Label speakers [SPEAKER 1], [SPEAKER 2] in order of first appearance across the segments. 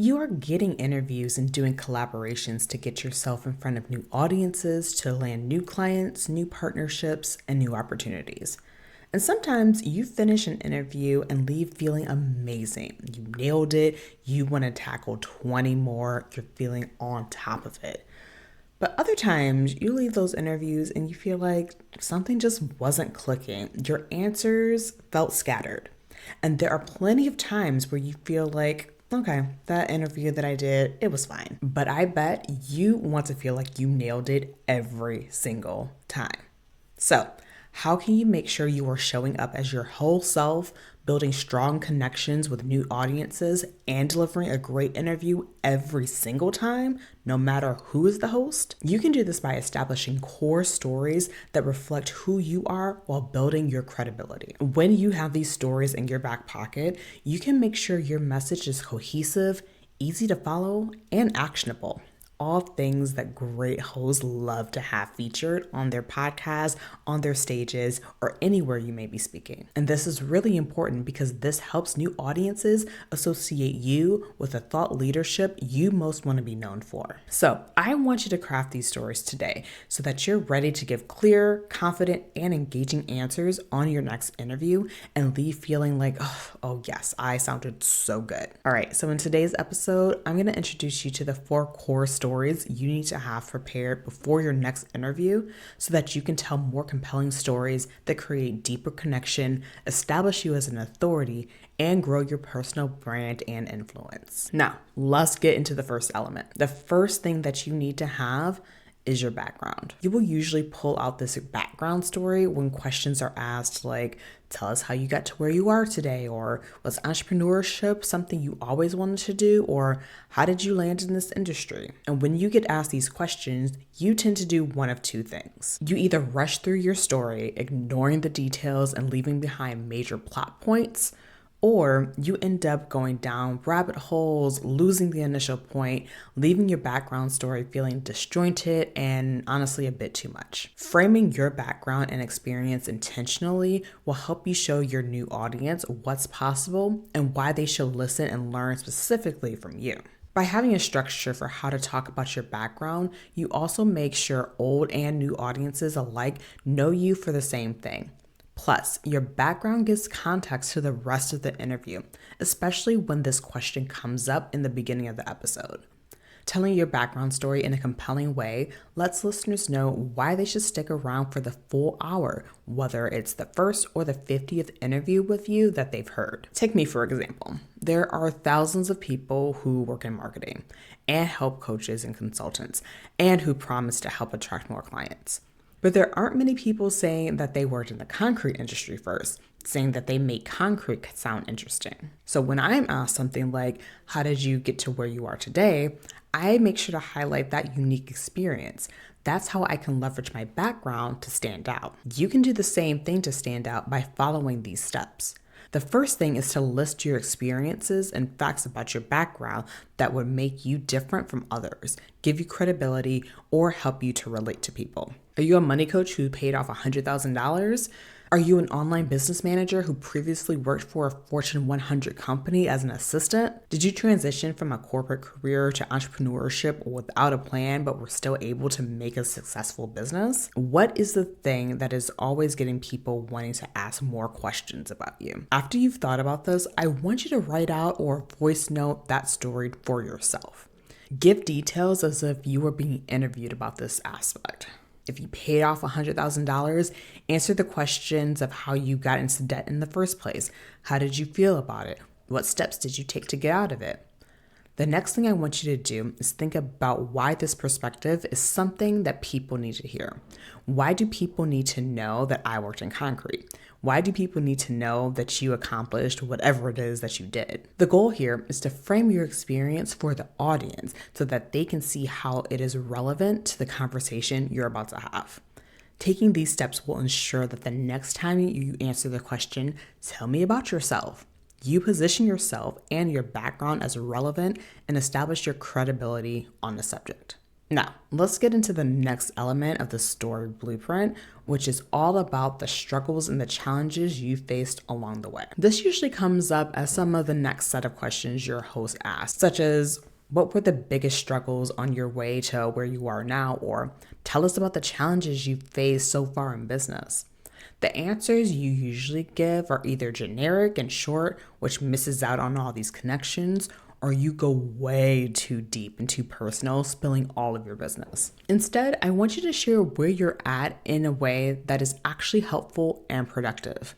[SPEAKER 1] You are getting interviews and doing collaborations to get yourself in front of new audiences, to land new clients, new partnerships, and new opportunities. And sometimes you finish an interview and leave feeling amazing. You nailed it. You want to tackle 20 more. You're feeling on top of it. But other times you leave those interviews and you feel like something just wasn't clicking. Your answers felt scattered. And there are plenty of times where you feel like, okay, that interview that I did, it was fine. But I bet you want to feel like you nailed it every single time. So, how can you make sure you are showing up as your whole self, building strong connections with new audiences, and delivering a great interview every single time, no matter who is the host? You can do this by establishing core stories that reflect who you are while building your credibility. When you have these stories in your back pocket, you can make sure your message is cohesive, easy to follow, and actionable. All things that great hosts love to have featured on their podcast, on their stages, or anywhere you may be speaking. And this is really important because this helps new audiences associate you with the thought leadership you most want to be known for. So I want you to craft these stories today so that you're ready to give clear, confident, and engaging answers on your next interview and leave feeling like, oh yes, I sounded so good. All right, so in today's episode, I'm going to introduce you to the 4 core stories you need to have prepared before your next interview so that you can tell more compelling stories that create deeper connection, establish you as an authority, and grow your personal brand and influence. Now, let's get into the first element. The first thing that you need to have is your background. You will usually pull out this background story when questions are asked like, tell us how you got to where you are today, or was entrepreneurship something you always wanted to do, or how did you land in this industry? And when you get asked these questions, you tend to do one of 2 things. You either rush through your story, ignoring the details and leaving behind major plot points, or you end up going down rabbit holes, losing the initial point, leaving your background story feeling disjointed and honestly a bit too much. Framing your background and experience intentionally will help you show your new audience what's possible and why they should listen and learn specifically from you. By having a structure for how to talk about your background, you also make sure old and new audiences alike know you for the same thing. Plus, your background gives context to the rest of the interview, especially when this question comes up in the beginning of the episode. Telling your background story in a compelling way lets listeners know why they should stick around for the full hour, whether it's the first or the 50th interview with you that they've heard. Take me for example. There are thousands of people who work in marketing and help coaches and consultants, and who promise to help attract more clients. But there aren't many people saying that they worked in the concrete industry first, saying that they make concrete sound interesting. So when I'm asked something like, how did you get to where you are today? I make sure to highlight that unique experience. That's how I can leverage my background to stand out. You can do the same thing to stand out by following these steps. The first thing is to list your experiences and facts about your background that would make you different from others, give you credibility, or help you to relate to people. Are you a money coach who paid off $100,000? Are you an online business manager who previously worked for a Fortune 100 company as an assistant? Did you transition from a corporate career to entrepreneurship without a plan but were still able to make a successful business? What is the thing that is always getting people wanting to ask more questions about you? After you've thought about this, I want you to write out or voice note that story for yourself. Give details as if you were being interviewed about this aspect. If you paid off $100,000, answer the questions of how you got into debt in the first place. How did you feel about it? What steps did you take to get out of it? The next thing I want you to do is think about why this perspective is something that people need to hear. Why do people need to know that I worked in concrete? Why do people need to know that you accomplished whatever it is that you did? The goal here is to frame your experience for the audience so that they can see how it is relevant to the conversation you're about to have. Taking these steps will ensure that the next time you answer the question, tell me about yourself, you position yourself and your background as relevant and establish your credibility on the subject. Now, let's get into the next element of the story blueprint, which is all about the struggles and the challenges you faced along the way. This usually comes up as some of the next set of questions your host asks, such as, what were the biggest struggles on your way to where you are now? Or tell us about the challenges you faced so far in business. The answers you usually give are either generic and short, which misses out on all these connections, or you go way too deep and too personal, spilling all of your business. Instead, I want you to share where you're at in a way that is actually helpful and productive.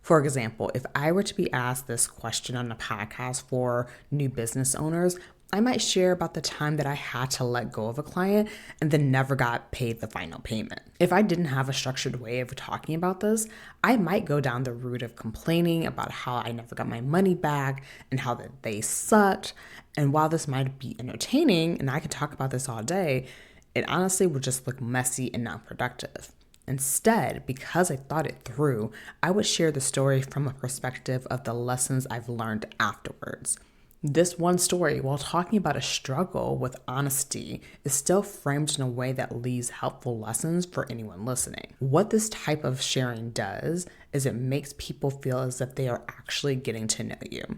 [SPEAKER 1] For example, if I were to be asked this question on a podcast for new business owners, I might share about the time that I had to let go of a client and then never got paid the final payment. If I didn't have a structured way of talking about this, I might go down the route of complaining about how I never got my money back and how that they sucked. And while this might be entertaining, and I can talk about this all day, it honestly would just look messy and not productive. Instead, because I thought it through, I would share the story from a perspective of the lessons I've learned afterwards. This one story, while talking about a struggle with honesty, is still framed in a way that leaves helpful lessons for anyone listening. What this type of sharing does is it makes people feel as if they are actually getting to know you.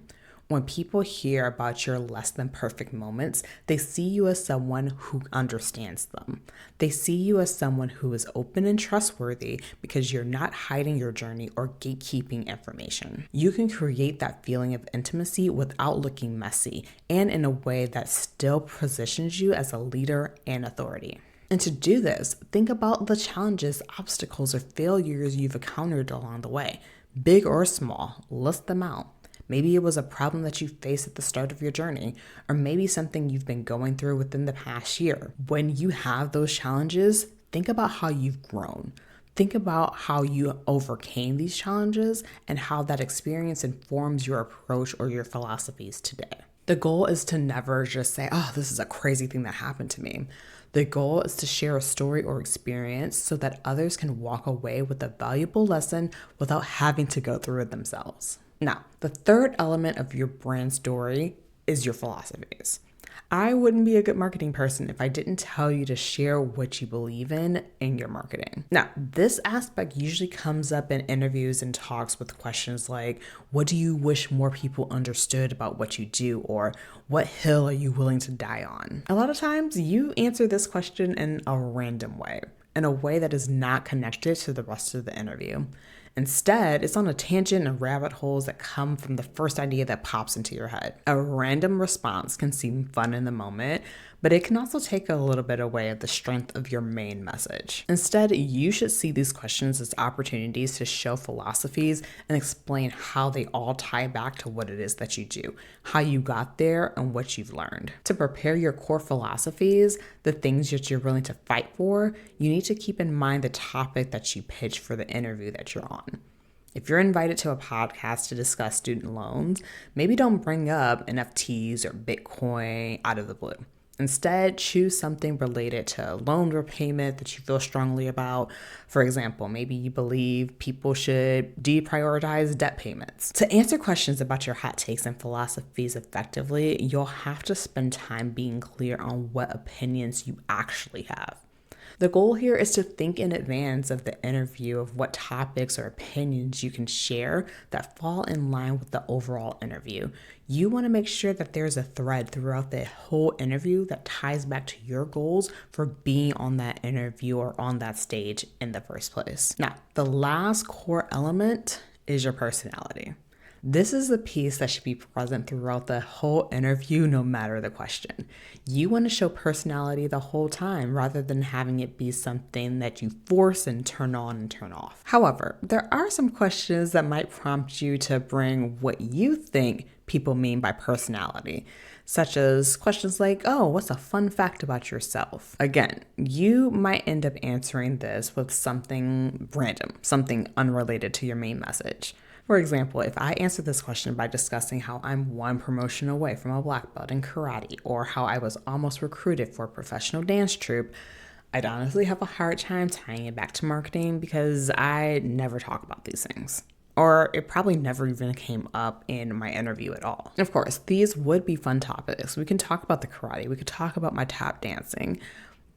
[SPEAKER 1] When people hear about your less than perfect moments, they see you as someone who understands them. They see you as someone who is open and trustworthy because you're not hiding your journey or gatekeeping information. You can create that feeling of intimacy without looking messy and in a way that still positions you as a leader and authority. And to do this, think about the challenges, obstacles, or failures you've encountered along the way. Big or small, list them out. Maybe it was a problem that you faced at the start of your journey, or maybe something you've been going through within the past year. When you have those challenges, think about how you've grown. Think about how you overcame these challenges and how that experience informs your approach or your philosophies today. The goal is to never just say, oh, this is a crazy thing that happened to me. The goal is to share a story or experience so that others can walk away with a valuable lesson without having to go through it themselves. Now, the third element of your brand story is your philosophies. I wouldn't be a good marketing person if I didn't tell you to share what you believe in your marketing. Now, this aspect usually comes up in interviews and talks with questions like, what do you wish more people understood about what you do? Or what hill are you willing to die on? A lot of times you answer this question in a random way, in a way that is not connected to the rest of the interview. Instead, it's on a tangent and rabbit holes that come from the first idea that pops into your head. A random response can seem fun in the moment, but it can also take a little bit away of the strength of your main message. Instead, you should see these questions as opportunities to show philosophies and explain how they all tie back to what it is that you do, how you got there, and what you've learned. To prepare your core philosophies, the things that you're willing to fight for, you need to keep in mind the topic that you pitch for the interview that you're on. If you're invited to a podcast to discuss student loans, maybe don't bring up NFTs or Bitcoin out of the blue. Instead, choose something related to loan repayment that you feel strongly about. For example, maybe you believe people should deprioritize debt payments. To answer questions about your hot takes and philosophies effectively, you'll have to spend time being clear on what opinions you actually have. The goal here is to think in advance of the interview of what topics or opinions you can share that fall in line with the overall interview. You want to make sure that there's a thread throughout the whole interview that ties back to your goals for being on that interview or on that stage in the first place. Now, the last core element is your personality. This is the piece that should be present throughout the whole interview, no matter the question. You want to show personality the whole time rather than having it be something that you force and turn on and turn off. However, there are some questions that might prompt you to bring what you think people mean by personality, such as questions like, oh, what's a fun fact about yourself? Again, you might end up answering this with something random, something unrelated to your main message. For example, if I answer this question by discussing how I'm one promotion away from a black belt in karate, or how I was almost recruited for a professional dance troupe, I'd honestly have a hard time tying it back to marketing because I never talk about these things. Or it probably never even came up in my interview at all. Of course, these would be fun topics. We can talk about the karate. We could talk about my tap dancing.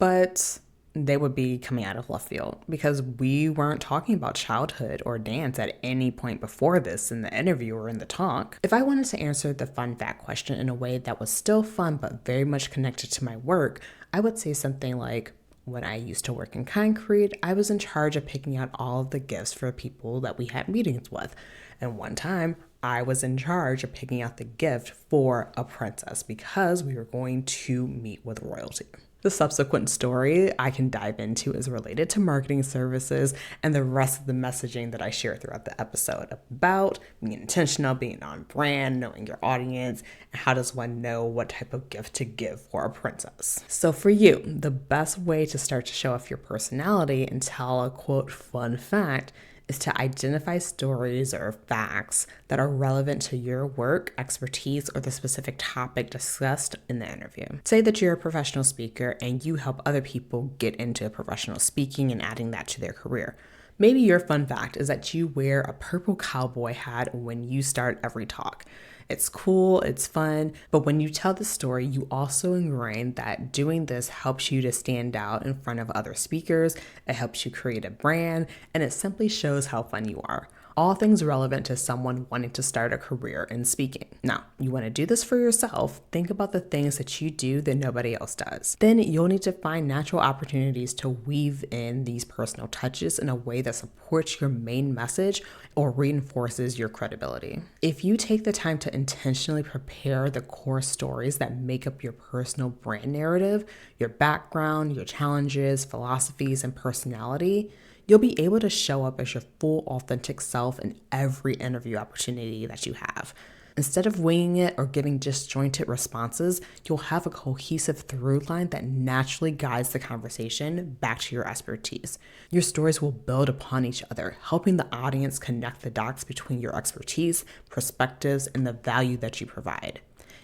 [SPEAKER 1] but they would be coming out of left field because we weren't talking about childhood or dance at any point before this in the interview or in the talk. If I wanted to answer the fun fact question in a way that was still fun but very much connected to my work, I would say something like, when I used to work in concrete, I was in charge of picking out all of the gifts for people that we had meetings with. And one time, I was in charge of picking out the gift for a princess because we were going to meet with royalty. The subsequent story I can dive into is related to marketing services and the rest of the messaging that I share throughout the episode about being intentional, being on brand, knowing your audience, and how does one know what type of gift to give for a princess. So for you, the best way to start to show off your personality and tell a quote fun fact is to identify stories or facts that are relevant to your work, expertise, or the specific topic discussed in the interview. Say that you're a professional speaker and you help other people get into professional speaking and adding that to their career. Maybe your fun fact is that you wear a purple cowboy hat when you start every talk. It's cool, it's fun, but when you tell the story, you also ingrain that doing this helps you to stand out in front of other speakers, it helps you create a brand, and it simply shows how fun you are. All things relevant to someone wanting to start a career in speaking. Now, you want to do this for yourself, think about the things that you do that nobody else does. Then you'll need to find natural opportunities to weave in these personal touches in a way that supports your main message or reinforces your credibility. If you take the time to intentionally prepare the core stories that make up your personal brand narrative, your background, your challenges, philosophies, and personality, you'll be able to show up as your full, authentic self in every interview opportunity that you have. Instead of winging it or giving disjointed responses, you'll have a cohesive through line that naturally guides the conversation back to your expertise. Your stories will build upon each other, helping the audience connect the dots between your expertise, perspectives, and the value that you provide.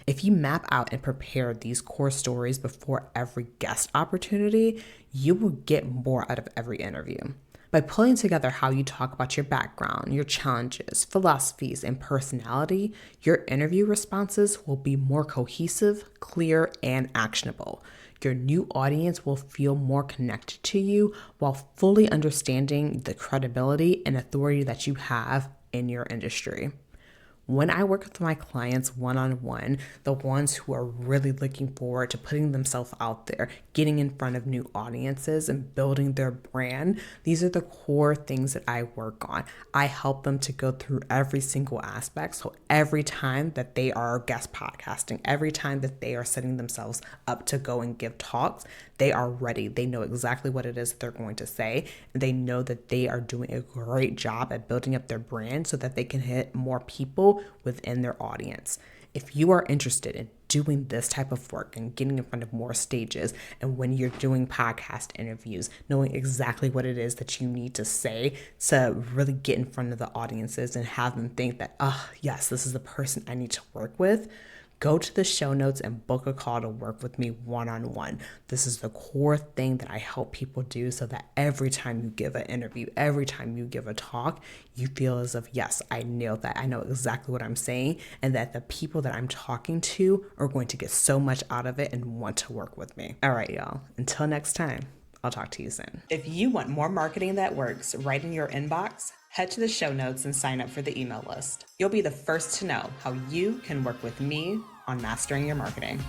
[SPEAKER 1] If you map out and prepare these core stories before every guest opportunity, you will get more out of every interview. By pulling together how you talk about your background, your challenges, philosophies, and personality, your interview responses will be more cohesive, clear, and actionable. Your new audience will feel more connected to you while fully understanding the credibility and authority that you have in your industry. When I work with my clients one-on-one, the ones who are really looking forward to putting themselves out there, getting in front of new audiences and building their brand, these are the core things that I work on. I help them to go through every single aspect. So every time that they are guest podcasting, every time that they are setting themselves up to go and give talks, they are ready. They know exactly what it is that they're going to say. And they know that they are doing a great job at building up their brand so that they can hit more people within their audience. If you are interested in doing this type of work and getting in front of more stages, and when you're doing podcast interviews, knowing exactly what it is that you need to say to really get in front of the audiences and have them think that, yes, this is the person I need to work with, go to the show notes and book a call to work with me one-on-one. This is the core thing that I help people do so that every time you give an interview, every time you give a talk, you feel as if, yes, I nailed that. I know exactly what I'm saying, and that the people that I'm talking to are going to get so much out of it and want to work with me. All right, y'all. Until next time, I'll talk to you soon. If you want more marketing that works right in your inbox, head to the show notes and sign up for the email list. You'll be the first to know how you can work with me on mastering your marketing.